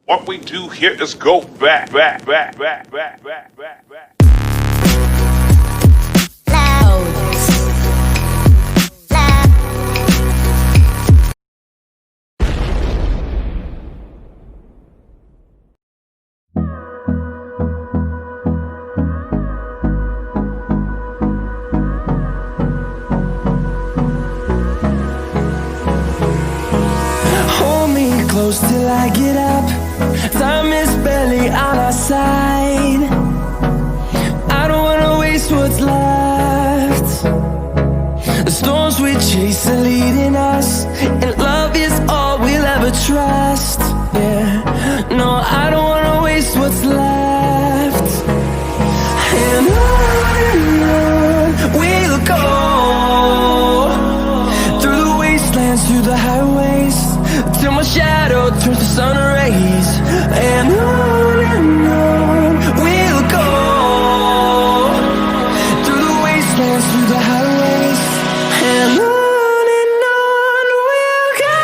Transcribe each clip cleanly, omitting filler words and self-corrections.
What we do here is go back. Hold me close till I get up. Time is barely on our side. I don't wanna waste what's left. The storms we chase are leading us, and love is all we'll ever trust. Yeah, no, I don't wanna waste what's left. And on we'll go, through the wastelands, through the highways, till my shadow turns to sun rays. And on we'll go, through the wastelands, through the highways, and on we'll go.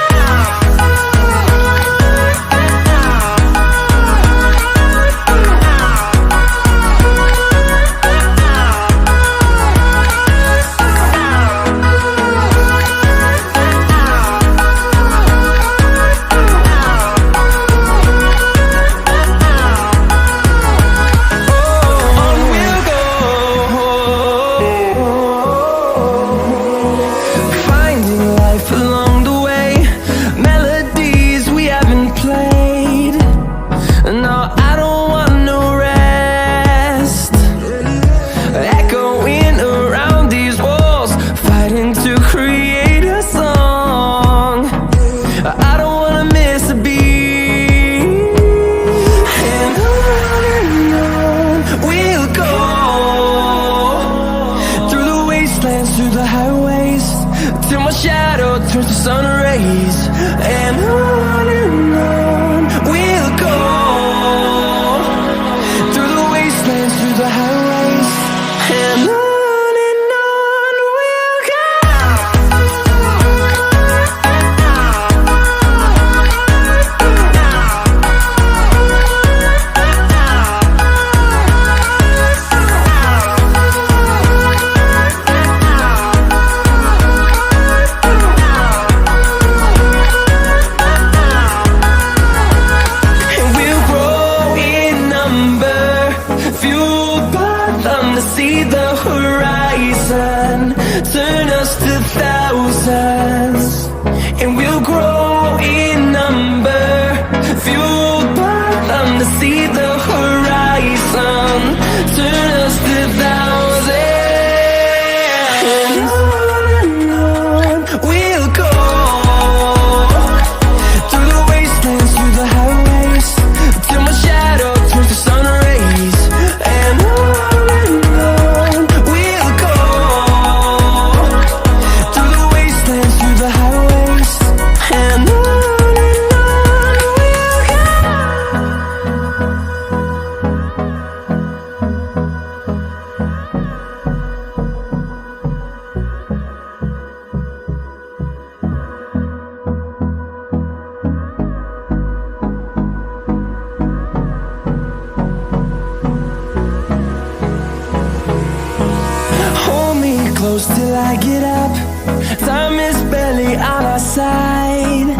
Through the highways, till my shadow turns to sun rays. And on we'll go, through the wastelands, through the highways, and on we'll go. Turn us to thousands, and we'll grow in number, fueled by them to see the horizon. Turn us to thousands, and on we'll go, through the wastelands, through the highways, till my shadow turns to sun rays. And on we'll go, through the wastelands, through the highways, and on we'll go. Hold me close till I get up. Time is barely on our side.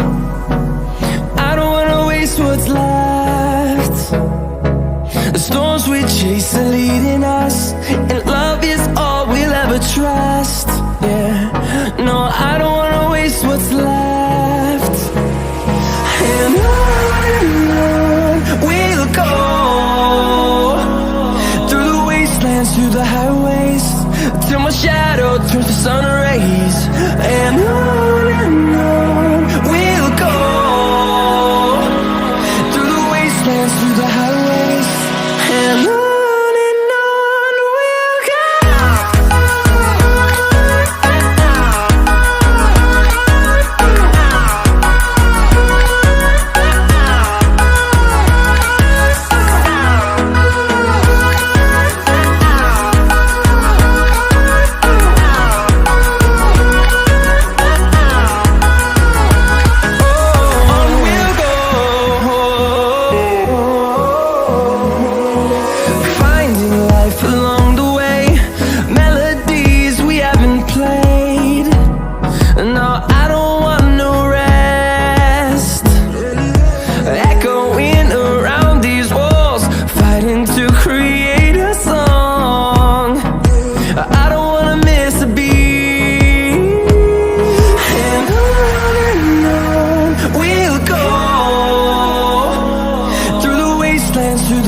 I don't wanna waste what's left. The storms we chase are leading us, and love is all we'll ever trust. Yeah, no, I don't wanna waste what's left. And on we'll go, through the wastelands, through the highways, till my shadow turns to sun rays. And on we'll go, through the wastelands, through the highways, and on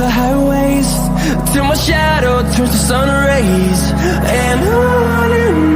highways till my shadow turns to sun rays. And on